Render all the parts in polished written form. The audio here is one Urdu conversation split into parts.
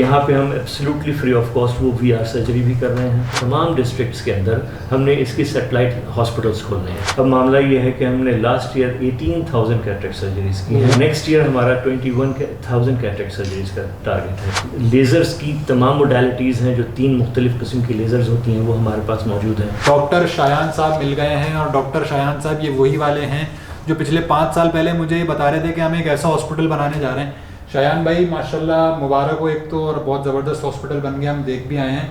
یہاں پہ ہم ایبسلیوٹلی فری آف کاسٹ وہ وی آر سرجری بھی کر رہے ہیں. تمام ڈسٹرکٹس کے اندر ہم نے اس کی سیٹلائٹ ہاسپٹلس کھولنے ہیں. اب معاملہ یہ ہے کہ ہم نے لاسٹ ایئر 18,000 کیٹریکٹ سرجریز کی ہیں. نیکسٹ ایئر ہمارا 21,000 کیٹریکٹ سرجریز کا ٹارگیٹ ہے. لیزرز کی تمام موڈیلٹیز ہیں جو 3 مختلف قسم کی لیزرز ہوتی ہیں وہ ہمارے پاس موجود ہیں. ڈاکٹر شایان صاحب مل گئے ہیں, اور ڈاکٹر شایان صاحب یہ وہی والے ہیں جو پچھلے 5 سال پہلے مجھے یہ بتا رہے تھے کہ ہم ایک ایسا ہاسپٹل بنانے جا رہے ہیں. شایان بھائی ماشاءاللہ مبارک ہو ایک تو, اور بہت زبردست ہاسپٹل بن گیا, ہم دیکھ بھی آئے ہیں.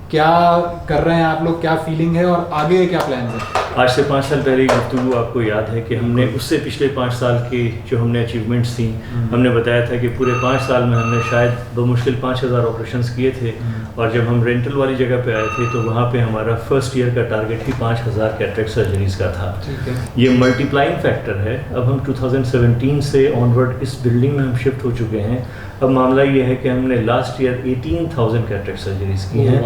کیا کر رہے ہیں آپ لوگ, کیا فیلنگ ہے اور آگے کیا پلانز ہیں؟ آج سے 5 سال پہلے گفتگو آپ کو یاد ہے کہ ہم نے اس سے پچھلے 5 سال کی جو ہم نے اچیومنٹس تھیں, ہم نے بتایا تھا کہ پورے 5 سال میں ہم نے شاید بمشکل 5,000 آپریشنس کیے تھے. اور جب ہم رینٹل والی جگہ پہ آئے تھے تو وہاں پہ ہمارا فرسٹ ایئر کا ٹارگیٹ ہی 5,000 کیٹریکٹ سرجریز کا تھا. یہ ملٹی پلائنگ فیکٹر ہے. اب ہم 2017 سے آنورڈ اس بلڈنگ میں ہم شفٹ ہو چکے ہیں. اب معاملہ یہ ہے کہ ہم نے لاسٹ ایئر 18,000 کیٹریکٹ سرجریز کی ہیں,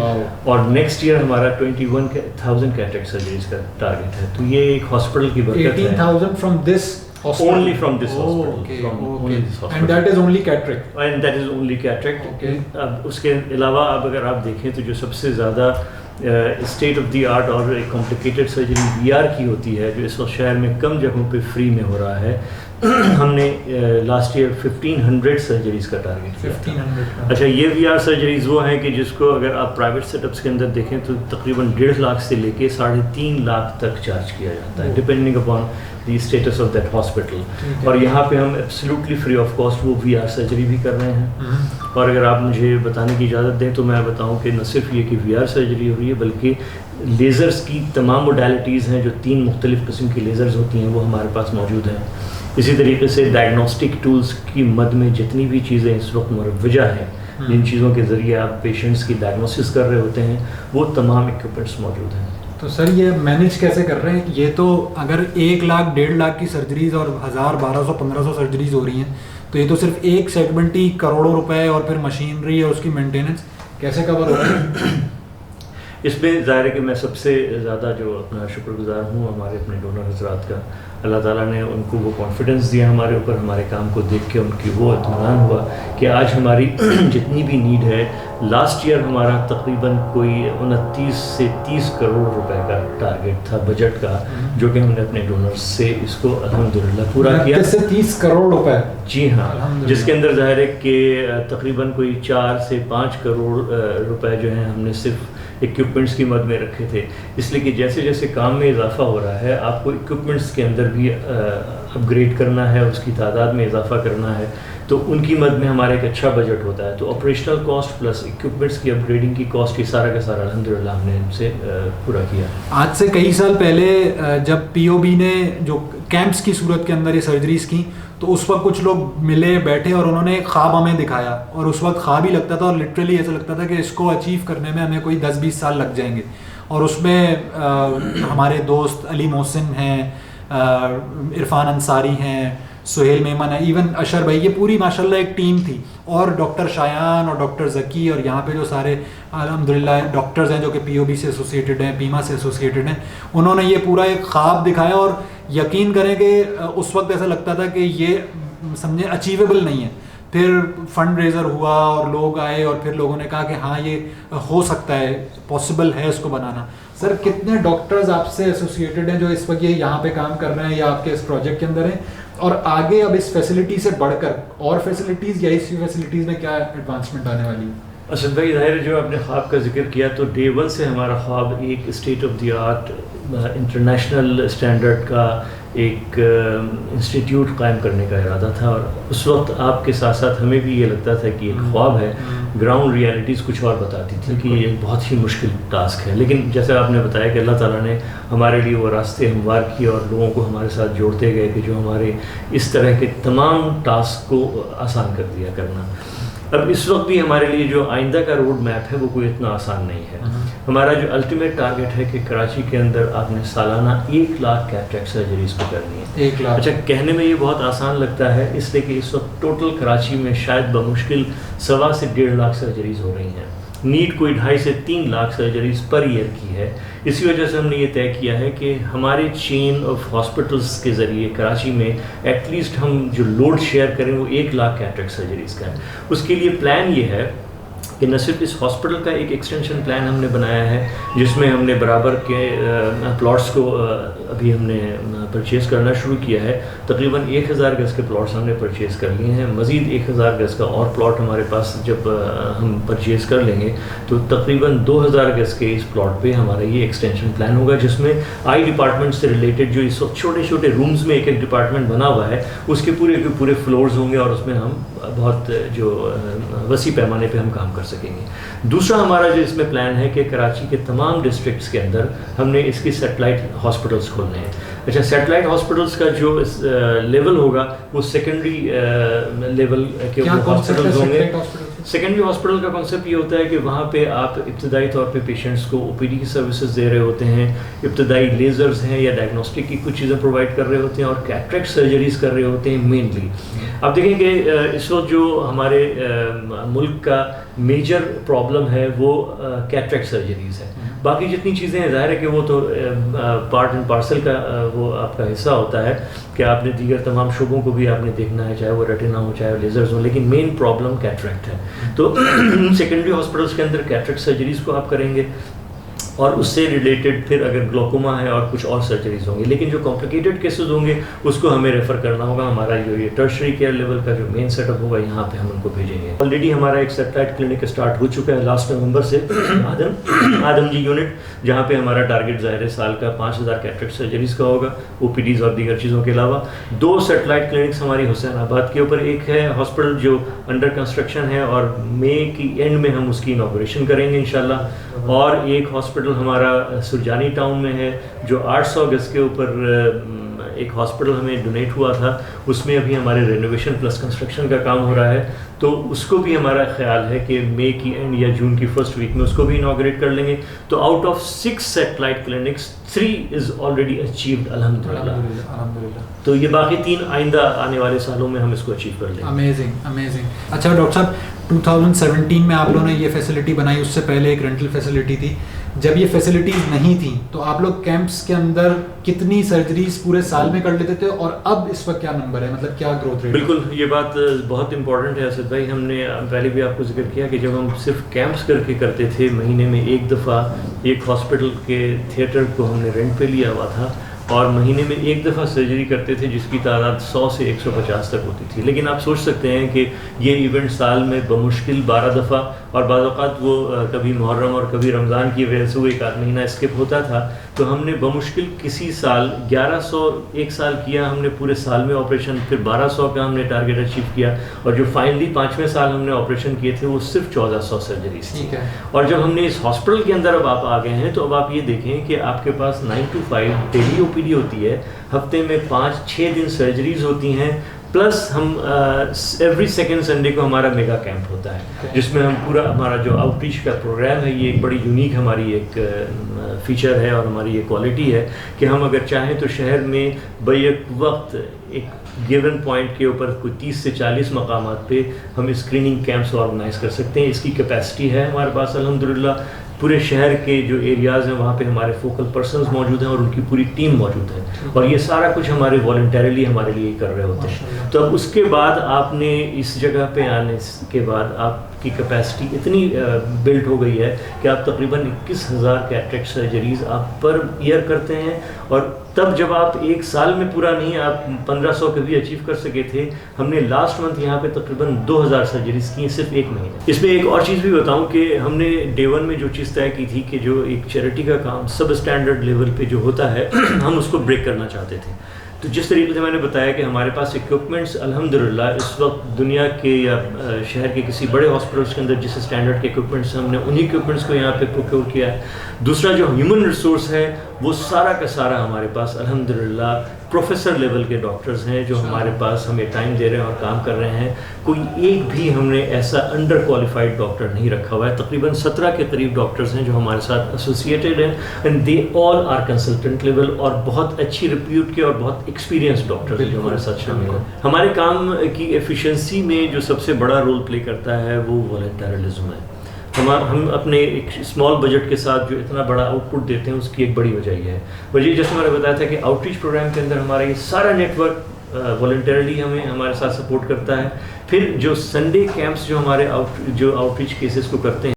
اور نیکسٹ ایئر ہمارا 21,000 کیٹریکٹ سرجریز کا ٹارگیٹ ہے. تو یہ ایک ہاسپٹل کی برکت ہے. 18,000 from this hospital? Only from this hospital. Okay, only this hospital. And that is only cataract? And that is only cataract. Okay. اب اس کے علاوہ اب اگر آپ دیکھیں تو جو سب سے زیادہ اسٹیٹ آف دی آرٹ اور ایک کمپلیکیٹڈ سرجری وی آر کی ہوتی ہے جو اس وقت شہر میں کم جگہوں پہ فری میں ہو رہا ہے, ہم نے لاسٹ ایئر 1,500 سرجریز کا ٹارگیٹ کیا. 1,500. اچھا, یہ وی آر سرجریز وہ ہیں کہ جس کو اگر آپ پرائیویٹ سیٹ اپس کے اندر دیکھیں تو تقریباً 1.5 لاکھ سے لے کے 3.5 لاکھ تک چارج کیا جاتا ہے, depending upon the status of that hospital. اور یہاں پہ ہم ایبسلیوٹلی فری آف کاسٹ وہ وی آر سرجری بھی کر رہے ہیں. اور اگر آپ مجھے بتانے کی اجازت دیں تو میں بتاؤں کہ نہ صرف یہ کہ وی آر سرجری ہو رہی ہے بلکہ لیزرز کی تمام موڈیلٹیز ہیں جو 3 مختلف قسم کی لیزرز ہوتی ہیں وہ ہمارے پاس موجود ہیں. اسی طریقے سے ڈائگنوسٹک ٹولز کی مد میں جتنی بھی چیزیں اس وقت مروجہ ہیں, جن چیزوں کے ذریعے آپ پیشنٹس کی ڈائگنوسس کر رہے ہوتے ہیں, وہ تمام ایکوپمنٹس موجود ہیں. تو سر یہ مینیج کیسے کر رہے ہیں؟ یہ تو اگر 1 لاکھ 1.5 لاکھ کی سرجریز اور 1,000 1,200 1,500 سرجریز ہو رہی ہیں تو یہ تو صرف ایک سیگمنٹ ہی کروڑوں روپے اور پھر مشینری اور اس کی مینٹیننس کیسے کور ہو رہی ہے؟ اس میں ظاہر ہے کہ میں سب سے زیادہ جو اپنا شکر گزار ہوں ہمارے اپنے ڈونر حضرات کا. اللہ تعالیٰ نے ان کو وہ کانفیڈنس دیا ہمارے اوپر, ہمارے کام کو دیکھ کے ان کی وہ اطمینان ہوا کہ آج ہماری جتنی بھی نیڈ ہے, لاسٹ ایئر ہمارا تقریباً کوئی 29 سے 30 کروڑ روپے کا ٹارگیٹ تھا بجٹ کا, جو کہ ہم نے اپنے ڈونرز سے اس کو الحمدللہ پورا کیا. 29 سے 30 کروڑ روپے؟ جی ہاں, جس کے اندر ظاہر ہے کہ تقریباً کوئی 4 سے 5 کروڑ روپے جو ہیں ہم نے صرف ایکوپمنٹس کی مد میں رکھے تھے. اس لیے کہ جیسے جیسے کام میں اضافہ ہو رہا ہے آپ کو ایکوپمنٹس کے اندر بھی اپ گریڈ کرنا ہے, اس کی تعداد میں اضافہ کرنا ہے, تو ان کی مد میں ہمارا ایک اچھا بجٹ ہوتا ہے. تو آپریشنل کاسٹ پلس ایکوپمنٹس کی اپ گریڈنگ کی کاسٹ یہ سارا کا سارا الحمدللہ ہم نے ان سے پورا کیا. آج سے کئی سال پہلے جب پی او بی نے جو کیمپس کی صورت کے اندر یہ سرجریز کی تو اس وقت کچھ لوگ ملے بیٹھے اور انہوں نے ایک خواب ہمیں دکھایا, اور اس وقت خواب ہی لگتا تھا اور لٹرلی ایسا لگتا تھا کہ اس کو اچیو کرنے میں ہمیں کوئی 10-20 سال لگ جائیں گے. اور اس میں ہمارے دوست علی محسن ہیں, عرفان انصاری ہیں, سہیل میمن ہے, ایون اشر بھائی, یہ پوری ماشاءاللہ ایک ٹیم تھی. اور ڈاکٹر شایان اور ڈاکٹر ذکی اور یہاں پہ جو سارے الحمدللہ ڈاکٹرز ہیں جو کہ پی او بی سے ایسوسیٹڈ ہیں, پیما سے ایسوسیٹڈ ہیں, انہوں نے یہ پورا ایک خواب دکھایا. اور یقین کریں کہ اس وقت ایسا لگتا تھا کہ یہ سمجھیں اچیویبل نہیں ہے. پھر فنڈ ریزر ہوا اور لوگ آئے اور پھر لوگوں نے کہا کہ ہاں یہ ہو سکتا ہے, پاسبل ہے اس کو بنانا. سر کتنے ڈاکٹرز آپ سے ایسوسیٹڈ ہیں جو اس وقت یہ یہاں پہ کام کر رہے ہیں یا آپ کے اس پروجیکٹ کے اندر ہیں, اور آگے اب اس فیسلٹی سے بڑھ کر اور فیسلٹیز یا اسی فیسلٹیز میں کیا ایڈوانسمنٹ آنے والی ہے؟ اسد بھائی ظاہر جو آپ نے خواب کا ذکر کیا تو ڈے 1 سے ہمارا خواب ایک state of the art international standard کا ایک انسٹیٹیوٹ قائم کرنے کا ارادہ تھا. اور اس وقت آپ کے ساتھ ساتھ ہمیں بھی یہ لگتا تھا کہ ایک خواب ہے, گراؤنڈ ریالٹیز کچھ اور بتاتی تھی کہ یہ بہت ہی مشکل ٹاسک ہے. لیکن جیسے آپ نے بتایا کہ اللہ تعالیٰ نے ہمارے لیے وہ راستے ہموار کیے اور لوگوں کو ہمارے ساتھ جوڑتے گئے کہ جو ہمارے اس طرح کے تمام ٹاسک کو آسان کر دیا کرنا. اب اس وقت بھی ہمارے لیے جو آئندہ کا روڈ میپ ہے وہ کوئی اتنا آسان نہیں ہے. ہمارا جو الٹیمیٹ ٹارگیٹ ہے کہ کراچی کے اندر آپ نے سالانہ 1 لاکھ کیٹریکٹ سرجریز کو کرنی ہے. 1 لاکھ؟ اچھا, کہنے میں یہ بہت آسان لگتا ہے اس لیے کہ اس وقت ٹوٹل کراچی میں شاید بمشکل 1.25 سے 1.5 لاکھ سرجریز ہو رہی ہیں. نیڈ کوئی 2.5 سے 3 لاکھ سرجریز پر ایئر کی ہے. اسی وجہ سے ہم نے یہ طے کیا ہے کہ ہمارے چین آف ہاسپٹلس کے ذریعے کراچی میں ایٹ لیسٹ ہم جو لوڈ شیئر کریں وہ 1 لاکھ کیٹریکٹ سرجریز کا ہے. اس کے لیے پلان یہ ہے کہ نہ صرف اس ہاسپٹل کا ایک ایکسٹینشن پلان ہم نے بنایا ہے جس میں ہم نے برابر کے پلاٹس کو ابھی ہم نے پرچیز کرنا شروع کیا ہے. تقریباً 1000 گز کے پلاٹس ہم نے پرچیز کر لیے ہیں. مزید 1000 گز کا اور پلاٹ ہمارے پاس جب ہم پرچیز کر لیں گے تو تقریباً 2000 گز کے اس پلاٹ پہ ہمارا یہ ایکسٹینشن پلان ہوگا جس میں آئی ڈپارٹمنٹ سے ریلیٹڈ جو اس وقت چھوٹے چھوٹے رومز میں ایک ڈپارٹمنٹ بنا ہوا ہے اس کے پورے فلورز ہوں گے اور اس میں ہم بہت جو وسیع پیمانے پہ ہم کام کر سکیں گے. دوسرا ہمارا جو اس میں پلان ہے کہ کراچی کے تمام ڈسٹرکٹس کے اندر ہم نے اس کی سیٹلائٹ ہاسپٹلس کھولنے ہیں. اچھا, سیٹلائٹ ہاسپٹلس کا جو لیول ہوگا وہ سیکنڈری لیول کے ہاسپٹلس ہوں گے. سیکنڈری ہاسپٹل کا کانسیپٹ یہ ہوتا ہے کہ وہاں پہ آپ ابتدائی طور پہ پیشنٹس کو او پی ڈی کی سروسز دے رہے ہوتے ہیں, ابتدائی لیزرز ہیں یا ڈائگنوسٹک کی کچھ چیزیں پرووائڈ کر رہے ہوتے ہیں اور کیٹریکٹ سرجریز کر رہے ہوتے ہیں مینلی. اب دیکھیں کہ اس وقت جو ہمارے ملک کا میجر پرابلم ہے وہ کیٹریکٹ سرجریز ہے. باقی جتنی چیزیں ہیں ظاہر ہے کہ وہ تو پارٹ اینڈ پارسل کا وہ آپ کا حصہ ہوتا ہے کہ آپ نے دیگر تمام شعبوں کو بھی آپ نے دیکھنا ہے, چاہے وہ ریٹنا ہو چاہے وہ لیزرز ہوں, لیکن مین پرابلم کیٹریکٹ ہے. تو سیکنڈری ہاسپٹلس کے اندر کیٹریکٹ سرجریز کو آپ کریں گے اور اس سے ریلیٹڈ پھر اگر گلوکوما ہے اور کچھ اور سرجریز ہوں گے, لیکن جو کمپلیکیٹڈ کیسز ہوں گے اس کو ہمیں ریفر کرنا ہوگا. ہمارا جو یہ ٹرشری کیئر لیول کا جو مین سیٹ اپ ہوگا یہاں پہ ہم ان کو بھیجیں گے. آلریڈی ہمارا ایک سیٹلائٹ کلینک اسٹارٹ ہو چکا ہے لاسٹ نومبر سے, آدم جی یونٹ, جہاں پہ ہمارا ٹارگیٹ ظاہر ہے سال کا 5000 کیٹریکٹ سرجریز کا ہوگا, او پی ڈیز اور دیگر چیزوں کے علاوہ. 2 سیٹلائٹ کلینکس ہماری حسین آباد کے اوپر, ایک ہے ہاسپٹل جو انڈر کنسٹرکشن ہے اور مئی کی اینڈ میں ہم اس کی انوگریشن کریں گے انشاءاللہ, اور ایک ہاسپٹل ہمارا سرجانی ٹاؤن میں ہے جو 800 گز کے اوپر ایک ہاسپٹل ہمیں ڈونیٹ ہوا تھا, اس میں ابھی ہمارے رینوویشن پلس کنسٹرکشن کا کام ہو رہا ہے. تو اس کو بھی ہمارا خیال ہے کہ مئی کی اینڈ یا جون کی فرسٹ ویک میں اس کو بھی انوگریٹ کر لیں گے. تو out of 6 satellite clinics 3 is already achieved الحمدللہ. تو یہ باقی 3 آئندہ آنے والے سالوں میں ہم اس کو اچیو کر لیں گے. Amazing amazing. اچھا ڈاکٹر صاحب, 2017 میں آپ لوگوں نے یہ فیسلٹی بنائی, اس سے پہلے ایک رینٹل فیسلٹی تھی. جب یہ فیسلٹیز نہیں تھیں تو آپ لوگ کیمپس کے اندر کتنی سرجریز پورے سال میں کر لیتے تھے, اور اب اس وقت کیا نمبر ہے, مطلب کیا گروتھ ریٹ؟ بالکل, یہ بات بہت امپورٹنٹ ہے اسد بھائی. ہم نے پہلے بھی آپ کو ذکر کیا کہ جب ہم صرف کیمپس کر کے کرتے تھے, مہینے میں ایک دفعہ ایک ہاسپٹل کے تھیٹر کو ہم نے رینٹ پہ لیا ہوا تھا اور مہینے میں ایک دفعہ سرجری کرتے تھے جس کی تعداد 100 سے 150 تک ہوتی تھی. لیکن آپ سوچ سکتے ہیں کہ یہ ایونٹ سال میں بمشکل 12 دفعہ, اور بعض اوقات وہ کبھی محرم اور کبھی رمضان کی وجہ سے وہ 1 مہینہ اسکپ ہوتا تھا. تو ہم نے بمشکل کسی سال 1100 ایک سال کیا ہم نے پورے سال میں آپریشن, پھر 1200 کا ہم نے ٹارگیٹ اچیو کیا, اور جو فائنلی 5ویں سال ہم نے آپریشن کیے تھے وہ صرف 1400 سرجریز تھی. اور جب ہم نے اس ہاسپٹل کے اندر اب آپ آ گئے ہیں تو اب آپ یہ دیکھیں کہ آپ کے پاس 9 to 5 daily O P D ہوتی ہے, ہفتے میں 5-6 دن سرجریز ہوتی ہیں, پلس ہم ایوری سیکنڈ سنڈے کو ہمارا میگا کیمپ ہوتا ہے جس میں ہم پورا ہمارا جو آؤٹ ریچ کا پروگرام ہے, یہ ایک بڑی یونیک ہماری ایک فیچر ہے اور ہماری یہ کوالٹی ہے کہ ہم اگر چاہیں تو شہر میں بیک وقت ایک گیون پوائنٹ کے اوپر کوئی 30 سے 40 مقامات پہ ہم اسکریننگ کیمپس آرگنائز کر سکتے ہیں. اس کی کیپیسٹی ہے ہمارے پاس الحمدللہ. پورے شہر کے جو ایریاز ہیں وہاں پہ ہمارے فوکل پرسنز موجود ہیں اور ان کی پوری ٹیم موجود ہے, اور یہ سارا کچھ ہمارے والنٹیرلی ہمارے لیے کر رہے ہوتے ہیں. تو اب اس کے بعد آپ نے اس جگہ پہ آنے کے بعد آپ کی کیپیسٹی اتنی بلڈ ہو گئی ہے کہ آپ تقریباً 21,000 کیٹریکٹ سرجریز آپ پر ایئر کرتے ہیں. اور تب جب آپ ایک سال میں پورا نہیں, آپ 1500 کبھی اچیو کر سکے تھے, ہم نے لاسٹ منتھ یہاں پہ تقریباً 2000 سرجریز کی صرف ایک مہینے. اس میں ایک اور چیز بھی بتاؤں کہ ہم نے ڈے 1 میں جو چیز طے کی تھی کہ جو ایک چیریٹی کا کام سب اسٹینڈرڈ لیول پہ جو ہوتا ہے ہم اس کو بریک کرنا چاہتے تھے. تو جس طریقے سے میں نے بتایا کہ ہمارے پاس اکوپمنٹس الحمدللہ اس وقت دنیا کے یا شہر کے کسی بڑے ہاسپٹلس کے اندر جس اسٹینڈرڈ کے اکوپمنٹس ہم نے انہی اکوپمنٹس کو یہاں پہ پروکیور کیا ہے. دوسرا جو ہیومن ریسورس ہے وہ سارا کا سارا ہمارے پاس الحمدللہ پروفیسر لیول کے ڈاکٹرز ہیں جو ہمارے پاس ہمیں ٹائم دے رہے ہیں اور کام کر رہے ہیں. کوئی ایک بھی ہم نے ایسا انڈر کوالیفائڈ ڈاکٹر نہیں رکھا ہوا ہے. تقریباً 17 کے قریب ڈاکٹرز ہیں جو ہمارے ساتھ ایسوسیٹیڈ ہیں, and they all are consultant level, اور بہت اچھی ریپیوٹ کے اور بہت ایکسپیرینس ڈاکٹرز جو ہمارے ساتھ شامل ہیں. ہمارے کام کی ایفیشنسی میں جو سب سے بڑا رول پلے کرتا ہے وہ والنٹیرلزم ہے. ہم اپنے ایک اسمال بجٹ کے ساتھ جو اتنا بڑا آؤٹ پٹ دیتے ہیں اس کی ایک بڑی وجہ یہ ہے. وجہ جیسے میں نے بتایا تھا کہ آؤٹ ریچ پروگرام کے اندر ہمارا یہ سارا نیٹ ورک والنٹیرلی ہمیں ہمارے ساتھ سپورٹ کرتا ہے. پھر جو سنڈے کیمپس جو ہمارے جو آؤٹ ریچ کیسز کو کرتے